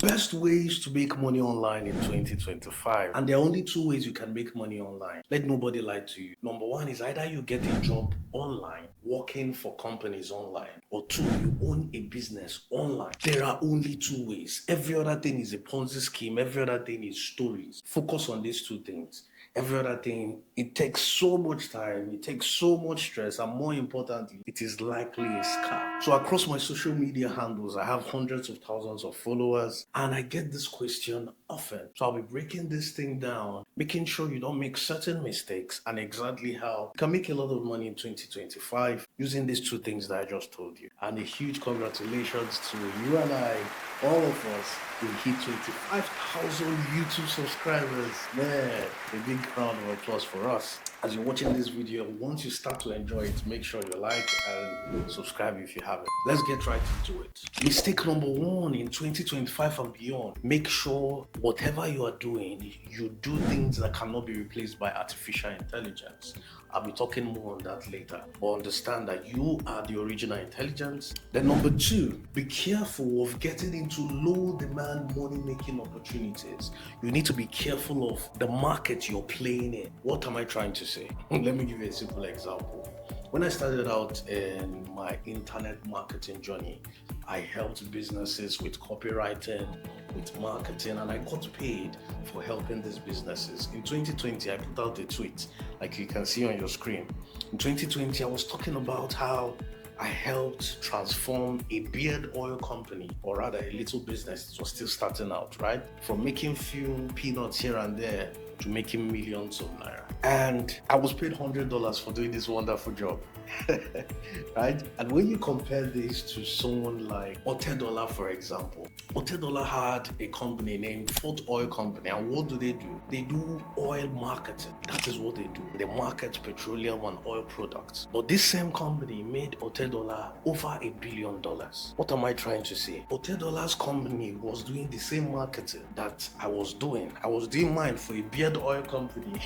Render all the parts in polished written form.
best ways to make money online in 2025. And there are only two ways you can make money online. Let nobody lie to you. Number one is either you get a job online, working for companies online, or two, you own a business online. There are only two ways. Every other thing is a Ponzi scheme. Every other thing is stories. Focus on these two things. Every other thing, it takes so much time, it takes so much stress, and more importantly, it is likely a scam. So across my social media handles, I have hundreds of thousands of followers, and I get this question often. So I'll be breaking this thing down, making sure you don't make certain mistakes, and exactly how you can make a lot of money in 2025 using these two things that I just told you. And a huge congratulations to you and I, all of us. We hit 25,000 YouTube subscribers. Man, a big round of applause for us. As you're watching this video, once you start to enjoy it, make sure you like and subscribe if you haven't. Let's get right into it. Mistake number one in 2025 and beyond. Make sure whatever you are doing, you do things that cannot be replaced by artificial intelligence. I'll be talking more on that later. But understand that you are the original intelligence. Then number two, be careful of getting into low demand money making opportunities. You need to be careful of the market you're playing in. What am I trying to say? Let me give you a simple example. When I started out in my internet marketing journey, I helped businesses with copywriting, with marketing, and I got paid for helping these businesses. In 2020, I put out a tweet, like you can see on your screen. In 2020, I was talking about how I helped transform a beard oil company, or rather a little business. It was still starting out, right? From making few peanuts here and there to making millions of naira. And I was paid $100 for doing this wonderful job. Right? And when you compare this to someone like Otedola, for example, Otedola had a company named Fort Oil Company, and what do? They do oil marketing. That is what they do. They market petroleum and oil products. But this same company made Otedola over $1 billion. What am I trying to say? Otedola's company was doing the same marketing that I was doing. I was doing mine for a beard oil company,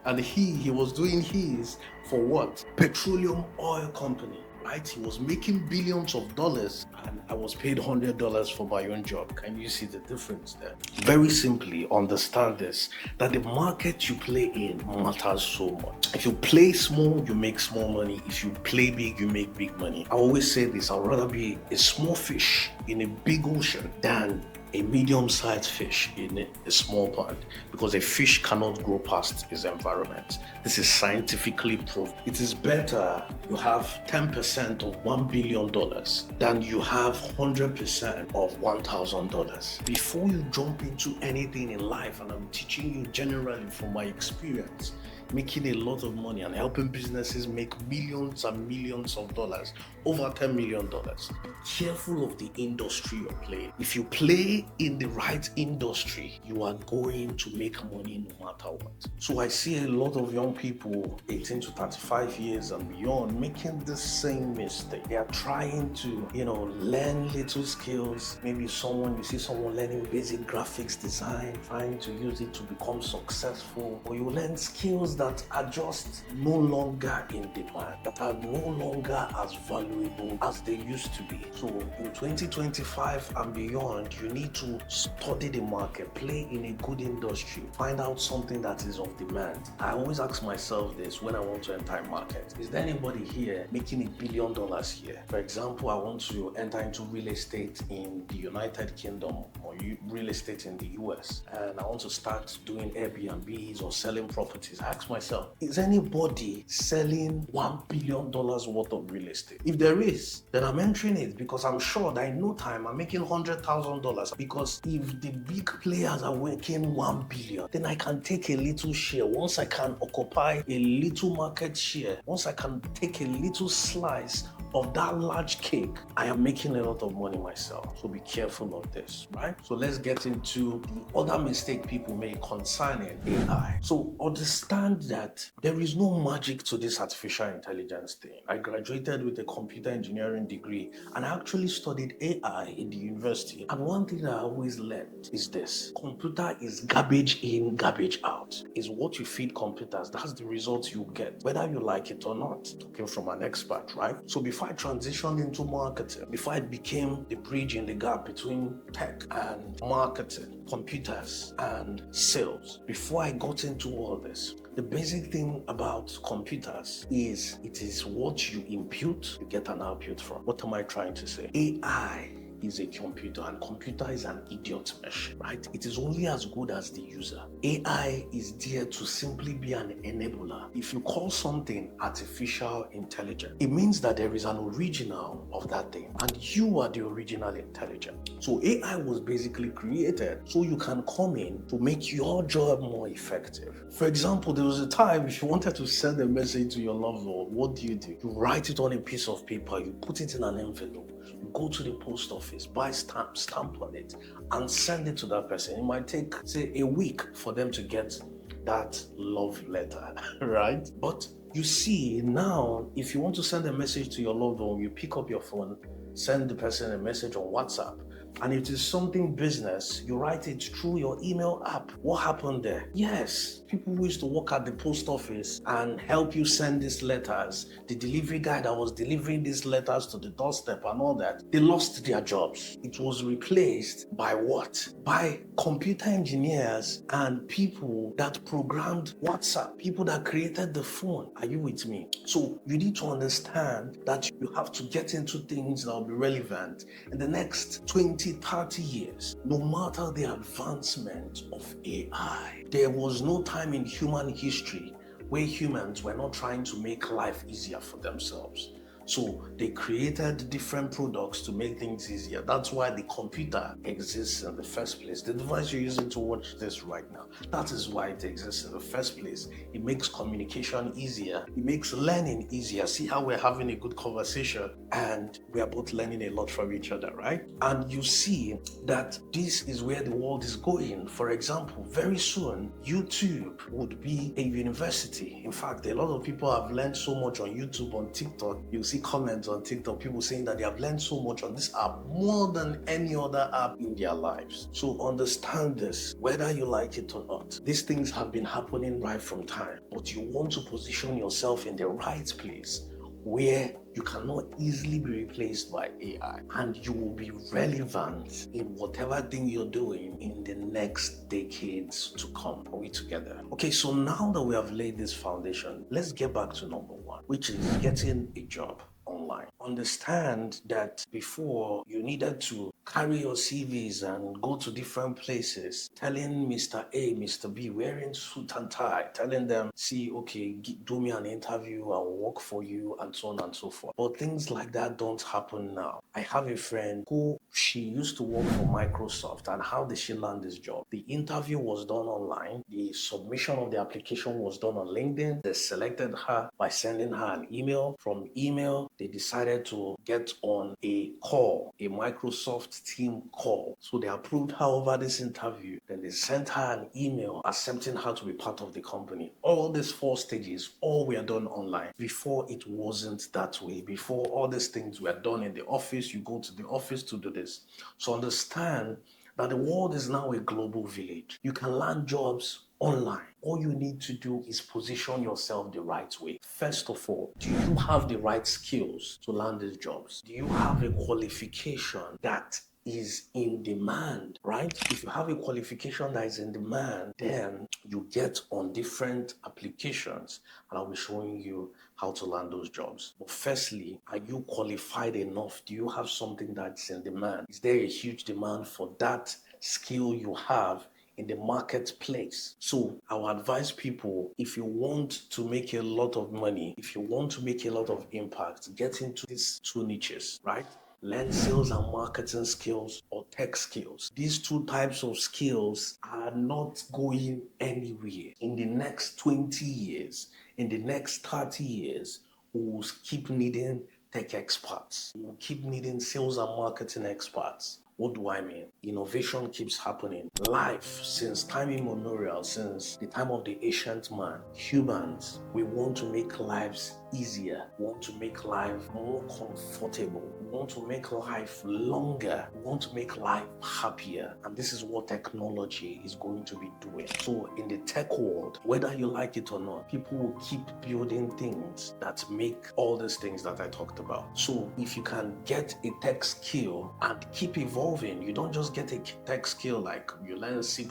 and he was doing his for what? Petroleum oil company, right? He was making billions of dollars, and I was paid $100 for my own job. Can you see the difference there? Very simply, understand this, that the market you play in matters so much. If you play small, you make small money. If you play big, you make big money. I always say this, I'd rather be a small fish in a big ocean than a medium-sized fish in a small pond, because a fish cannot grow past its environment. This is scientifically proved. It is better you have 10% of $1 billion than you have 100% of $1,000. Before you jump into anything in life, and I'm teaching you generally from my experience, making a lot of money and helping businesses make millions and millions of dollars, over $10 million. Be careful of the industry you're playing. If you play in the right industry, you are going to make money no matter what. So I see a lot of young people, 18 to 35 years and beyond, making the same mistake. They are trying to, learn little skills. Maybe you see someone learning basic graphics design, trying to use it to become successful, or you learn skills that are just no longer in demand, that are no longer as valuable as they used to be. So in 2025 and beyond, you need to study the market, play in a good industry, find out something that is of demand. I always ask myself this when I want to enter a market. Is there anybody here making $1 billion here? For example, I want to enter into real estate in the United Kingdom or real estate in the US, and I want to start doing Airbnbs or selling properties. I ask myself, is anybody selling $1 billion worth of real estate? If there is, then I'm entering it, because I'm sure that in no time I'm making $100,000. Because if the big players are making $1 billion, then I can take a little share. Once I can occupy a little market share, once I can take a little slice of that large cake, I am making a lot of money myself. So be careful of this, right? So let's get into the other mistake people make concerning AI. So understand that there is no magic to this artificial intelligence thing. I graduated with a computer engineering degree, and I actually studied AI in the university. And one thing that I always learned is this: computer is garbage in, garbage out. Is what you feed computers, that's the results you get, whether you like it or not. Talking from an expert, right? So before before I transitioned into marketing, before I became the bridge in the gap between tech and marketing, computers and sales, before I got into all this, the basic thing about computers is it is what you input, you get an output from. What am I trying to say? AI is a computer, and computer is an idiot machine, right? It is only as good as the user. AI is there to simply be an enabler. If you call something artificial intelligence, it means that there is an original of that thing, and you are the original intelligence. So AI was basically created so you can come in to make your job more effective. For example, there was a time if you wanted to send a message to your loved one, what do? You write it on a piece of paper, you put it in an envelope, you go to the post office, buy stamp on it, and send it to that person. It might take, say, a week for them to get that love letter, right? But you see, now, if you want to send a message to your loved one, you pick up your phone, send the person a message on WhatsApp. And if it is something business, you write it through your email app. What happened there? Yes, people who used to work at the post office and help you send these letters, the delivery guy that was delivering these letters to the doorstep and all that, they lost their jobs. It was replaced by what? By computer engineers and people that programmed WhatsApp, people that created the phone. Are you with me? So you need to understand that you have to get into things that will be relevant in the next 20-30 years. No matter the advancement of AI, there was no time in human history where humans were not trying to make life easier for themselves. So they created different products to make things easier. That's why the computer exists in the first place. The device you're using to watch this right now, that is why it exists in the first place. It makes communication easier. It makes learning easier. See how we're having a good conversation and we are both learning a lot from each other, right? And you see that this is where the world is going. For example, very soon, YouTube would be a university. In fact, a lot of people have learned so much on YouTube, on TikTok. You'll see comments on TikTok, people saying that they have learned so much on this app more than any other app in their lives. So understand this, whether you like it or not. These things have been happening right from time, but you want to position yourself in the right place where you cannot easily be replaced by AI, and you will be relevant in whatever thing you're doing in the next decades to come. Are we together? Okay, so now that we have laid this foundation, let's get back to number one, which is getting a job online. Understand that before you needed to carry your CVs and go to different places, telling Mr. A, Mr. B, wearing suit and tie, telling them, see, okay, do me an interview, I'll work for you, and so on and so forth. But things like that don't happen now. I have a friend who she used to work for Microsoft, and how did she land this job? The interview was done online, the submission of the application was done on LinkedIn. They selected her by sending her an email. From email, they decided to get on a call, a Microsoft team call. So they approved her over this interview. Then they sent her an email accepting her to be part of the company. All these 4 stages, all were done online. Before, it wasn't that way. Before, all these things were done in the office. You go to the office to do this. So understand that the world is now a global village. You can land jobs online. All you need to do is position yourself the right way. First of all, do you have the right skills to land these jobs? Do you have a qualification that is in demand, right? If you have a qualification that is in demand, then you get on different applications, and I'll be showing you how to land those jobs. But firstly, are you qualified enough? Do you have something that's in demand? Is there a huge demand for that skill you have in the marketplace? So I will advise people, if you want to make a lot of money, if you want to make a lot of impact, get into these 2 niches, right? Learn sales and marketing skills or tech skills. These 2 types of skills are not going anywhere. In the next 20 years, in the next 30 years, we will keep needing tech experts. We will keep needing sales and marketing experts. What do I mean? Innovation keeps happening. Life, since time immemorial, since the time of the ancient man, humans, we want to make lives easier. We want to make life more comfortable. We We want to make life longer. We want to make life happier. And this is what technology is going to be doing. So in the tech world, whether you like it or not, people will keep building things that make all these things that I talked about. So if you can get a tech skill and keep evolving, you don't just get a tech skill like you learn C++,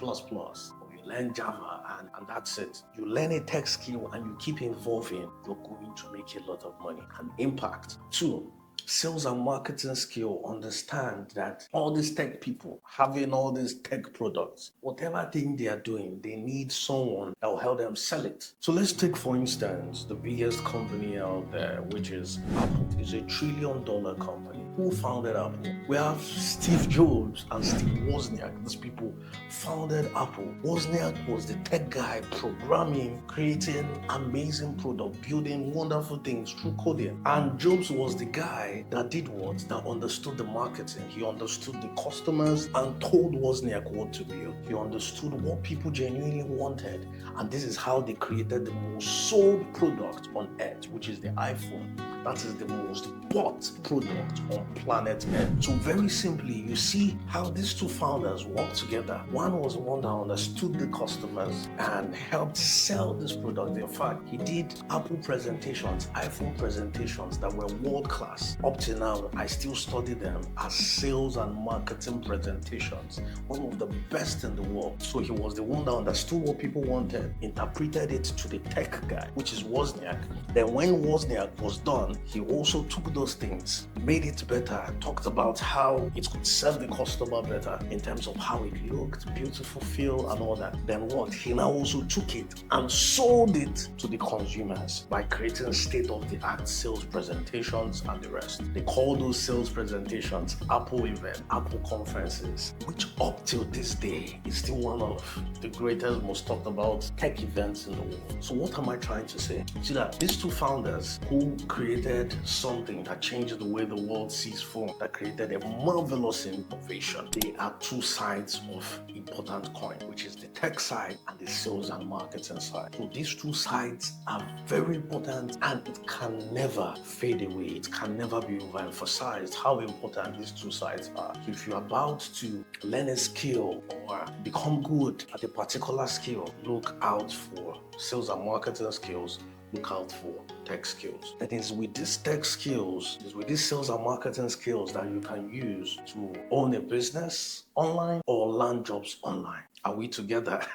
learn Java and that's it. You learn a tech skill and you keep evolving, you're going to make a lot of money and impact. 2, sales and marketing skill. Understand that all these tech people having all these tech products, whatever thing they are doing, they need someone that will help them sell it. So let's take, for instance, the biggest company out there, which is Apple. It's $1 trillion company. Who founded Apple? We have Steve Jobs and Steve Wozniak. These people founded Apple. Wozniak was the tech guy, programming, creating amazing product, building wonderful things through coding. And Jobs was the guy that did what? That understood the marketing. He understood the customers and told Wozniak what to build. He understood what people genuinely wanted. And this is how they created the most sold product on earth, which is the iPhone. That is the most bought product on planet Earth. So very simply, you see how these two founders worked together. One was one that understood the customers and helped sell this product. In fact, he did Apple presentations, iPhone presentations that were world class. Up till now, I still study them as sales and marketing presentations. One of the best in the world. So he was the one that understood what people wanted, interpreted it to the tech guy, which is Wozniak. Then when Wozniak was done, he also took those things, made it better, talked about how it could serve the customer better in terms of how it looked, beautiful feel and all that. Then what? He now also took it and sold it to the consumers by creating state-of-the-art sales presentations and the rest. They call those sales presentations Apple event, Apple conferences, which up till this day is still one of the greatest, most talked about tech events in the world. So what am I trying to say? See that these two founders who created something that changed the way the world sees phone, that created a marvelous innovation. They are two sides of important coin, which is the tech side and the sales and marketing side. So these two sides are very important and it can never fade away. It can never be overemphasized how important these two sides are. So if you're about to learn a skill or become good at a particular skill, look out for sales and marketing skills. Look out for tech skills. That is with these tech skills, is with these sales and marketing skills that you can use to own a business online or land jobs online. Are we together?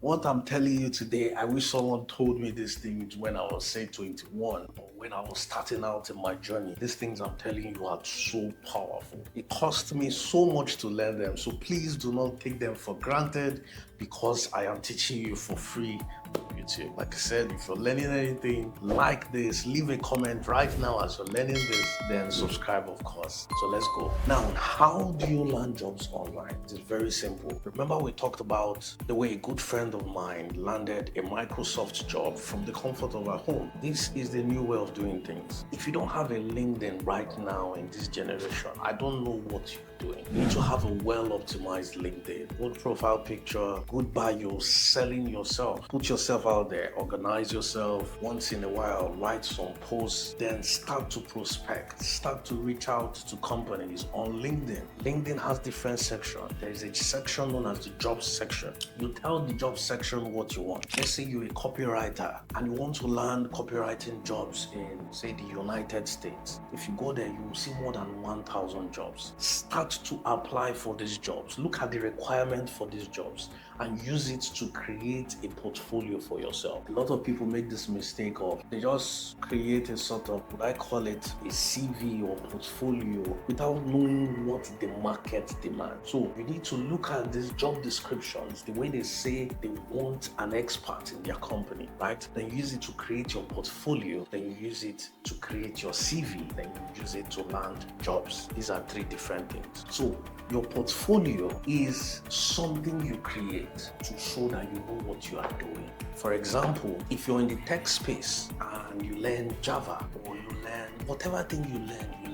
What I'm telling you today, I wish someone told me these things when I was, say, 21 or when I was starting out in my journey. These things I'm telling you are so powerful. It cost me so much to learn them. So please do not take them for granted because I am teaching you for free on YouTube. Like I said, if you're learning anything like this, leave a comment right now as you're learning this, then subscribe, of course. So let's go. Now, how do you land jobs online? It's very simple. Remember we talked about the way a good friend of mine landed a Microsoft job from the comfort of her home. This is the new way of doing things. If you don't have a LinkedIn right now in this generation, I don't know what you're doing. You need to have a well-optimized LinkedIn. Good profile picture, good bio, selling yourself. Put yourself out there, organize yourself. Once in a while, write some posts, then start to prospect, start to reach out to companies on LinkedIn. LinkedIn has different sections. There is a section known as the jobs section. You tell the job section what you want. Let's say you're a copywriter and you want to land copywriting jobs in, say, the United States. If you go there, you will see more than 1,000 jobs. Start to apply for these jobs. Look at the requirement for these jobs and use it to create a portfolio for yourself. A lot of people make this mistake of they just create a sort of, would I call it a CV or portfolio without knowing what the market demands. So you need to look at these job descriptions, the way they say they want an expert in their company, right? Then use it to create your portfolio. Then you use it to create your CV. Then you use it to land jobs. These are three different things. So your portfolio is something you create to show that you know what you are doing. For example, if you're in the tech space and you learn Java or you learn whatever thing you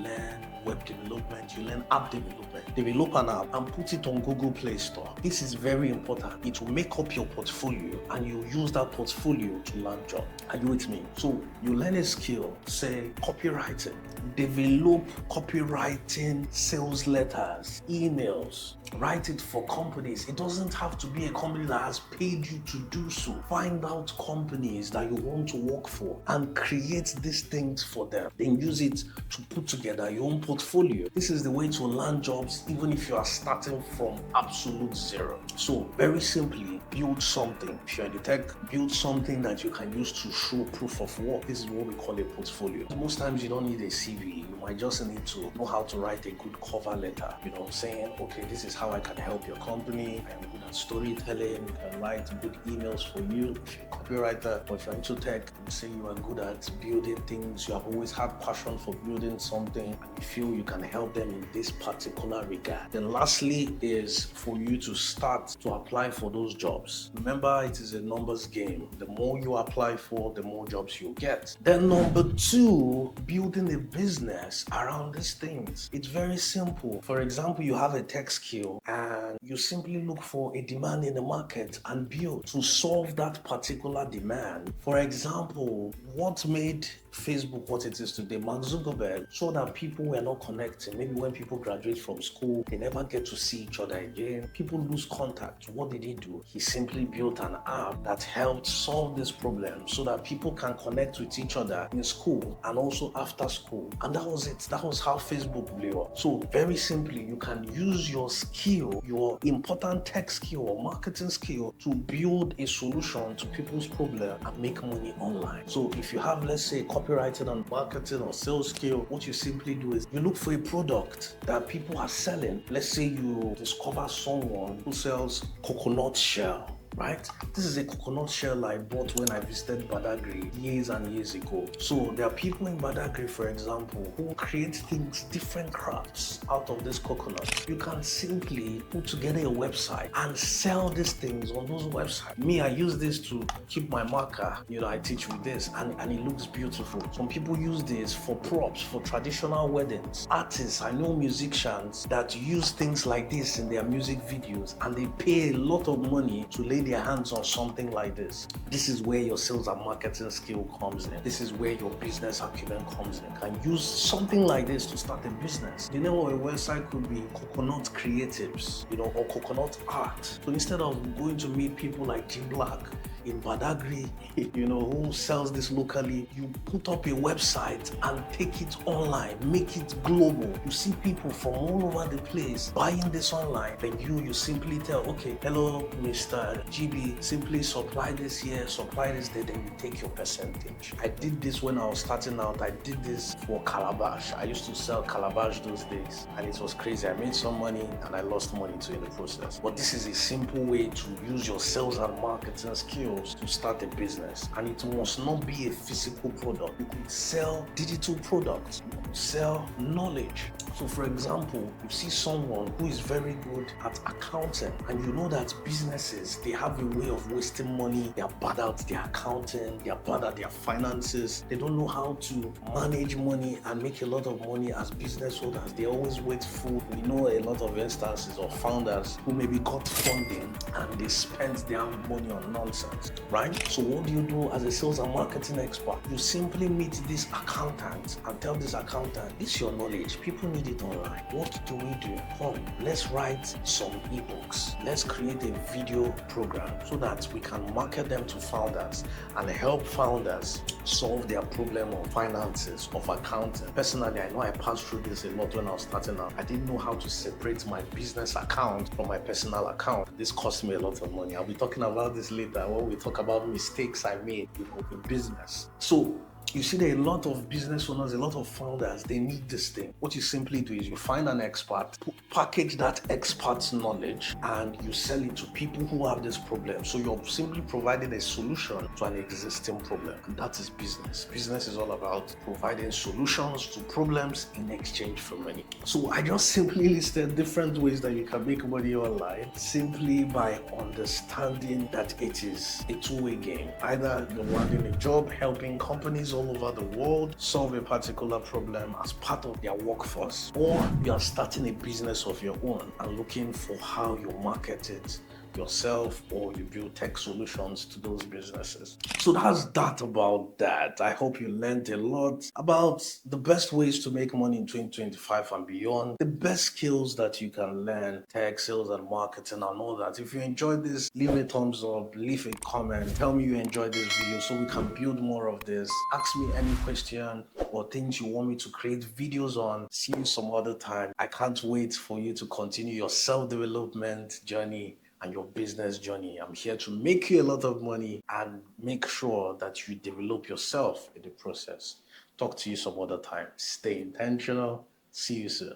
learn web development, you learn app development. Develop an app and put it on Google Play Store. This is very important. It will make up your portfolio and you use that portfolio to land job. Are you with me? So you learn a skill, say copywriting. Develop copywriting, sales letters, emails. Write it for companies. It doesn't have to be a company that has paid you to do so. Find out companies that you want to work for and create these things for them. Then use it to put together your own portfolio. This is the way to land jobs even if you are starting from absolute zero. So very simply, build something. If you're in the tech, build something that you can use to show proof of work. This is what we call a portfolio. Most times you don't need a CV. You might just need to know how to write a good cover letter, saying, okay, this is how I can help your company. I am good at storytelling. You can write good emails for you. If you're a copywriter or if you're into tech, you say you are good at building things. You have always had passion for building something and you feel you can help them in this particular regard. Then lastly is for you to start to apply for those jobs. Remember, it is a numbers game. The more you apply for, the more jobs you get. Then number 2, building a business around these things. It's very simple. For example, you have a tech skill and you simply look for a demand in the market and build to solve that particular demand. For example, what made Facebook what it is today? Mark Zuckerberg saw that people were not connecting. Maybe when people graduate from school, they never get to see each other again. People lose contact. What did he do? He simply built an app that helped solve this problem so that people can connect with each other in school and also after school. And that was it. That was how Facebook blew up. So very simply, you can use your skill, your important tech skill or marketing skill to build a solution to people's problem and make money online. So if you have, let's say, copywriting and marketing or sales skill, what you simply do is you look for a product that people are selling. Let's say you discover someone who sells coconut shell. Right? This is a coconut shell I bought when I visited Badagry years and years ago. So there are people in Badagry, for example, who create things, different crafts out of this coconut. You can simply put together a website and sell these things on those websites. Me, I use this to keep my marker. I teach with this and it looks beautiful. Some people use this for props, for traditional weddings. Artists, I know musicians that use things like this in their music videos and they pay a lot of money to lay their hands on something like this. This is where your sales and marketing skill comes in. This is where your business acumen comes in. You can use something like this to start a business. The name of a website could be Coconut Creatives, or Coconut Art. So instead of going to meet people like Jim Black in Badagry, who sells this locally, you put up a website and take it online, make it global. You see people from all over the place buying this online. Then you simply tell, okay, hello, Mr. GB, simply supply this here, supply this there, then you take your percentage. I did this when I was starting out. I did this for Calabash. I used to sell Calabash those days and it was crazy. I made some money and I lost money too in the process. But this is a simple way to use your sales and marketing skills to start a business, and it must not be a physical product. You could sell digital products, you could sell knowledge. So for example, you see someone who is very good at accounting and you know that businesses, they have a way of wasting money. They are bad at their accounting, they are bad at their finances, they don't know how to manage money and make a lot of money as business owners. They always wasteful. We know a lot of instances of founders who maybe got funding and they spent their money on nonsense, right? So what do you do as a sales and marketing expert? You simply meet this accountant and tell this accountant, this is your knowledge, people need it online. What do we do? Come, let's write some ebooks. Let's create a video program so that we can market them to founders and help founders solve their problem of finances, of accounting. Personally, I know I passed through this a lot when I was starting out. I didn't know how to separate my business account from my personal account. This cost me a lot of money. I'll be talking about this later when we talk about mistakes I made in business. So you see, there are a lot of business owners, a lot of founders, they need this thing. What you simply do is you find an expert, package that expert's knowledge, and you sell it to people who have this problem. So you're simply providing a solution to an existing problem. And that is business. Business is all about providing solutions to problems in exchange for money. So I just simply listed different ways that you can make money online simply by understanding that it is a two-way game. Either you're landing a job, helping companies all over the world solve a particular problem as part of their workforce, or you are starting a business of your own and looking for how you market it yourself, or you build tech solutions to those businesses. So that's that about that. I hope you learned a lot about the best ways to make money in 2025 and beyond, the best skills that you can learn, tech, sales, and marketing, and all that. If you enjoyed this, leave a thumbs up, leave a comment, tell me you enjoyed this video so we can build more of this. Ask me any question or things you want me to create videos on. See you some other time. I can't wait for you to continue your self-development journey and your business journey. I'm here to make you a lot of money and make sure that you develop yourself in the process. Talk to you some other time. Stay intentional. See you soon.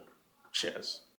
Cheers.